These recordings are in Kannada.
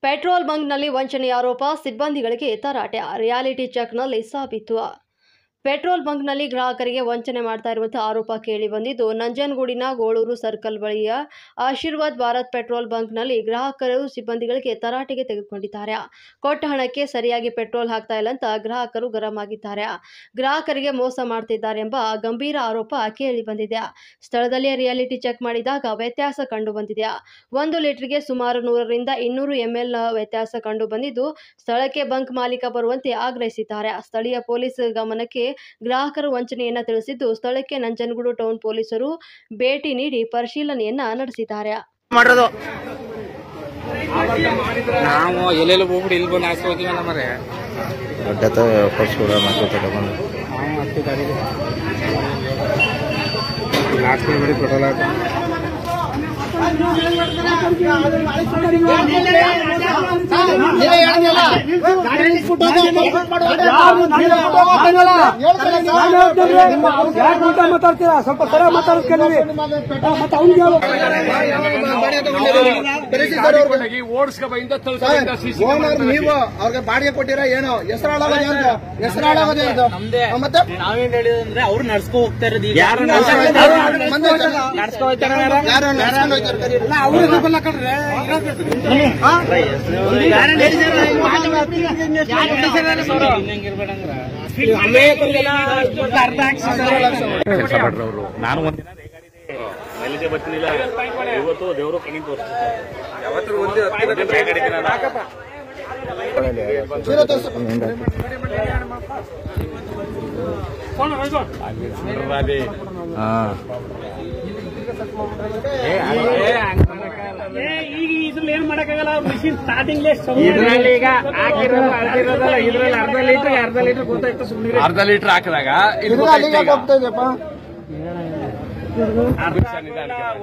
ಪೆಟ್ರೋಲ್ ಬಂಕ್ನಲ್ಲಿ ವಂಚನೆ ಆರೋಪ, ಸಿಬ್ಬಂದಿಗಳಿಗೆ ತರಾಟೆ. ರಿಯಾಲಿಟಿ ಚೆಕ್ನಲ್ಲಿ ಸಾಬೀತು. ಪೆಟ್ರೋಲ್ ಬಂಕ್ನಲ್ಲಿ ಗ್ರಾಹಕರಿಗೆ ವಂಚನೆ ಮಾಡ್ತಾ ಇರುವಂತಹ ಆರೋಪ ಕೇಳಿ ಬಂದಿದ್ದು, ನಂಜನಗೂಡಿನ ಗೋಳೂರು ಸರ್ಕಲ್ ಬಳಿಯ ಆಶೀರ್ವಾದ್ ಭಾರತ್ ಪೆಟ್ರೋಲ್ ಬಂಕ್ನಲ್ಲಿ ಗ್ರಾಹಕರು ಸಿಬ್ಬಂದಿಗಳಿಗೆ ತರಾಟೆಗೆ ತೆಗೆದುಕೊಂಡಿದ್ದಾರೆ. ಕೊಟ್ಟ ಹಣಕ್ಕೆ ಸರಿಯಾಗಿ ಪೆಟ್ರೋಲ್ ಹಾಕ್ತಾ ಇಲ್ಲ ಅಂತ ಗ್ರಾಹಕರು ಗರಂ ಆಗಿದ್ದಾರೆ. ಗ್ರಾಹಕರಿಗೆ ಮೋಸ ಮಾಡ್ತಿದ್ದಾರೆ ಎಂಬ ಗಂಭೀರ ಆರೋಪ ಕೇಳಿ ಬಂದಿದೆ. ಸ್ಥಳದಲ್ಲೇ ರಿಯಾಲಿಟಿ ಚೆಕ್ ಮಾಡಿದಾಗ ವ್ಯತ್ಯಾಸ ಕಂಡು ಬಂದಿದೆ. 1 ಲೀಟರ್ಗೆ ಸುಮಾರು 100 ರಿಂದ 200 ml ವ್ಯತ್ಯಾಸ ಕಂಡು ಬಂದಿದ್ದು, ಸ್ಥಳಕ್ಕೆ ಬಂಕ್ ಮಾಲೀಕ ಬರುವಂತೆ ಆಗ್ರಹಿಸಿದ್ದಾರೆ. ಸ್ಥಳೀಯ ಪೊಲೀಸ್ ಗಮನಕ್ಕೆ ಗ್ರಾಹಕರು ವಂಚನೆಯನ್ನ ತಿಳಿಸಿದ್ದು, ಸ್ಥಳಕ್ಕೆ ನಂಜನಗೂಡು ಟೌನ್ ಪೊಲೀಸರು ಭೇಟಿ ನೀಡಿ ಪರಿಶೀಲನೆಯನ್ನ ನಡೆಸಿದ್ದಾರೆ. ನಾವು ಎಲ್ಲೆಲ್ಲ ಹೋಗ್ಬಿಟ್ಟು ಇಲ್ಲಿ ಬಂದು ಹಾಕ್ಸ್ಕೊತೀವಿ ನಮ್ಮರೆ ದೊಡ್ಡ ಪರ್ಸ್ಕೂಡ ಮಾಡ್ಕೊತಾರೆ ಹಾಕ್ಸ್ಕೊಬೇಡಿ ಪೆಟ್ರೋಲ್ ಮಾತಾಡ್ತೀರಾ, ಸ್ವಲ್ಪ ಸರ ಮಾತಾಡ್ತೀವಿ. ನೀವು ಅವ್ರಿಗೆ ಬಾಡಿಗೆ ಕೊಟ್ಟಿರ ಏನೋ ಹೆಸರಾಳಾಗೋದೇ ಮತ್ತೆ ನಾವೇನ್ ಹೇಳಿದ್ರೆ ಅವ್ರು ನಡ್ಸ್ಕೊ ಹೋಗ್ತಾ ಇರೋದು. ನಾನು ಒಂದಿನ ನೆಲಕ್ಕೆ ಬರ್ತಿಲ್ಲ, ಇವತ್ತು ದೇವರು ಕಣ್ಣಿ ತೋರಿಸ್ತಾರೆ. ಈಗ ಇದ್ರಲ್ಲಿ ಏನ್ ಮಾಡಕ್ಕಾಗಲ್ಲ, ಮಿಷಿನ್ ಸ್ಟಾರ್ಟಿಂಗ್ ಇದ್ರಲ್ಲಿ ಈಗ ಹಾಕಿರೋದಲ್ಲ, ಇದ್ರಲ್ಲಿ ಅರ್ಧ ಲೀಟರ್ ಗೊತ್ತಾಯ್ತು. ಸುಮ್ಮನೆ ಅರ್ಧ ಲೀಟರ್ ಹಾಕಿದಾಗ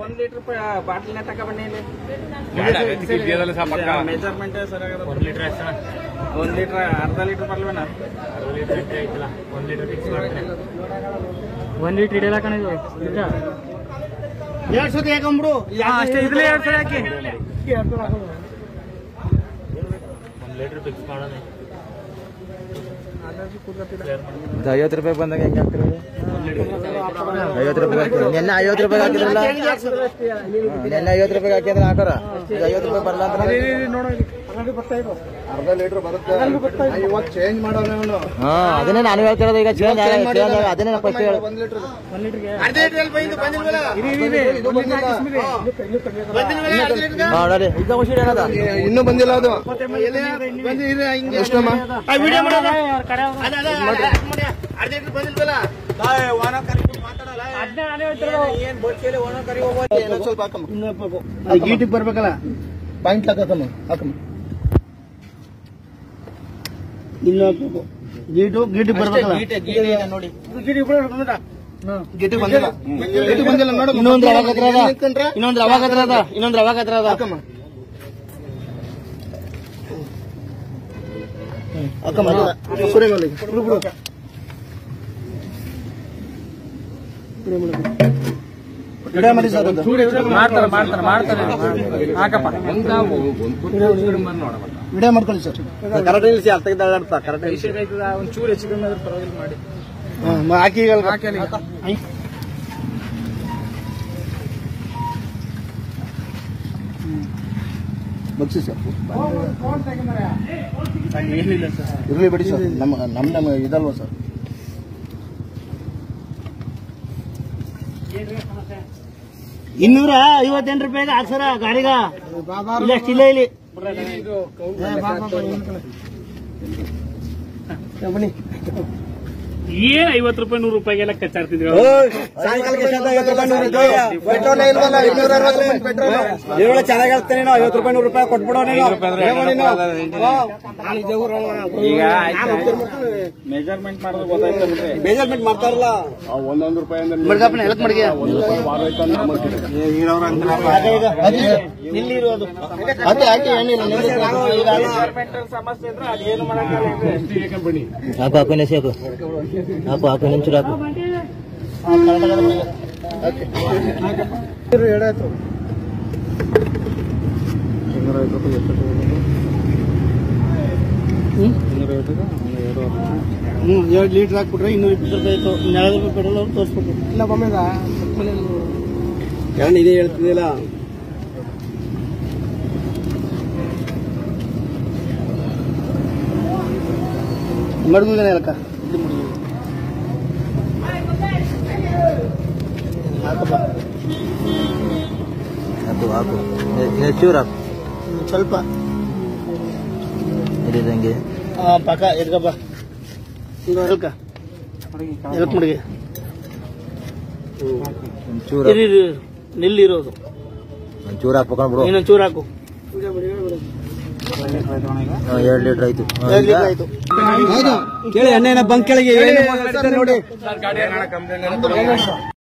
1 ಲೀಟರ್ ಬಾಟ್ಲಿನ ತಗೊಂಡ್ಬನ್ನಿ. ಮೆಜರ್ಮೆಂಟ್ ಸರಿಯಾಗ 1 ಲೀಟರ್ ಅರ್ಧ ಲೀಟರ್ ಬರ್ಲ್ವೇನ? 1 ಲೀಟರ್ ಐತಿಲ್ಲ, 1 ಲೀಟರ್ ಫಿಕ್ಸ್ ಮಾಡ್ತೀನಿ. 1 ಲೀಟರ್ ಇಡಲ್ಲ ಕಣ ಇದು. 2 ಸತಿ ಹಾಕೊಂಬಿಡು ಅಷ್ಟೇ. ಇದ್ರಲ್ಲಿ 2 ಸತಿ ಹಾಕಿ 1 ಲೀಟರ್ ಫಿಕ್ಸ್ ಮಾಡೋಣ. 50 ರೂಪಾಯಿ ಬಂದಾಗ ಹೆಂಗೆ ಹಾಕ್ತಿರೋದು? 50 ರೂಪಾಯಿ ನೆನ್ನೆ 50 ರೂಪಾಯಿ ಹಾಕಿದ್ರಲ್ಲ, ನೆನ್ನೆ 50 ರೂಪಾಯಿ ಹಾಕಿದ್ರೆ ಹಾಕೋರ 50 ರೂಪಾಯಿ ಬರಲ್ಲ ಅಂತ ಅರ್ಧ ಲೀಟರ್ ಬರುತ್ತೆ. ಇವತ್ತು ಚೇಂಜ್ ಮಾಡೋಣ. ಅದನ್ನೇ ನಾನು ಹೇಳ್ತಿರೋದು. ಈಗ ಚೇಂಜ್ ಅದನ್ನೇ ಫಸ್ಟ್ ಹೇಳಿ. 1 ಲೀಟರ್ಗೆ ಇನ್ನೂ ಬಂದಿಲ್ಲ. ಅದು ಎಷ್ಟಮ್ಮ ಗೀಟಿಗೆ ಬರ್ಬೇಕಲ್ಲ, ಪಾಯಿಂಟ್ ಹಾಕಮ್ಮ ಹಾಕಮ್ಮ. ಇನ್ನು ಹಾಕ್ಬೇಕು. ಗೀಟಿಗೆ ಬರ್ಬೇಕಲ್ಲ ನೋಡಿ. ಗೀಟಿಗೆ ಬಂದಿಲ್ಲ, ಗೀಟಿಗೆ ಬಂದಿಲ್ಲ ನೋಡು. ಇನ್ನೊಂದು ಅವಾಗ ಹತ್ರ ಅದ ಹಾಕಮ್ಮ. ವಿಡಿಯೋ ಮಾಡ್ಕೊಳ್ಳಿ ಸರ್. ಕರೆಕ್ಟ್ ಅರ್ಥ ಇದ್ದ ಕರೆಕ್ಟ್ ಒಂಚೂರು ಹೆಚ್ಚು ಕಮ್ಮಿ ಆದ್ರೆ ಪರವಾಗಿಲ್ಲ ಮಾಡಿ ಹಾಕಿ. ಬಗ್ಸಿ ಸರ್, ಏನಿಲ್ಲ ಸರ್, ಇರಲಿ ಬಿಡಿ ಸರ್. ನಮ್ಮ ಇದಲ್ವಾ ಸರ್? ₹258 ಹಾಕ್ಸರ ಗಾಡಿಗ ಇಲ್ಲ ಇಲ್ಲಿ ಬನ್ನಿ. ಏನ್ 50 ರೂಪಾಯಿ 100 ರೂಪಾಯಿಗೆಲ್ಲ ಕಚ್ಚಾಡ್ತಿದ್ರು. ಚೆನ್ನಾಗಿ ಹೇಳ್ತೇನೆ. 50 ರೂಪಾಯಿ 100 ರೂಪಾಯಿ ಕೊಟ್ಬಿಡೋ. ಈಗ ಮೆಜರ್ಮೆಂಟ್ ಮಾಡೋದು ಗೊತ್ತಾಯ್ತು. ಮೆಜರ್ಮೆಂಟ್ ಮಾಡ್ತಾರಲ್ಲ, 1 ರೂಪಾಯಿ ಇಲ್ಲಿರೋದು ಸಮಸ್ಯೆ ಇದ್ರೆ ಅದೇನು ಮಾಡಕ್ಕೆ ಬನ್ನಿ. ಹಾಕು ನಿಮಿಷ ಹಾಕು. ಹೇಳಾಯ್ತು 250 ರೂಪಾಯಿ ಎಷ್ಟು 2 ಲೀಟರ್ ಹಾಕ್ಬಿಟ್ರೆ 220 ರೂಪಾಯಿ ಆಯ್ತು. 40 ರೂಪಾಯಿ ಪೆಟ್ರೋಲ್ ಅವ್ರು ತೋರಿಸ್ಬೇಕು. ಇಲ್ಲ ಬೊಮ್ಮೆದ ಯಾರು ಇದೇ ಹೇಳ್ತಿದ್ದಿಲ್ಲ. ಮಡ್ಗುದೇನೆ ಅಲ್ಲಕ್ಕ ಹಾಕಪ್ಪ. ಹಾಕು ಹಾಕು ಚೂರು ಹಾಕು ಸ್ವಲ್ಪ ಇದಂಗೆ ಪಕ್ಕ ಎದ್ಕಪ್ಪ. ಎಲ್ಕ ಎಲ್ಕ ಮುಡಿಗೆ ಚೂರು ನಿಲ್ಲಿರೋದು. ಚೂರು ಹಾಕ್ಬೇಕಂಡ್ ಬಿಡು. ಇನ್ನೊಂದು ಚೂರು ಹಾಕು. 2 ಲೀಟರ್ ಆಯ್ತು. 2 ಲೀಟರ್ ಆಯ್ತು. ಕೇಳಿ ಎಣ್ಣೆನ ಬಂಕ್ ಕೆಳಗೆ ನೋಡಿ.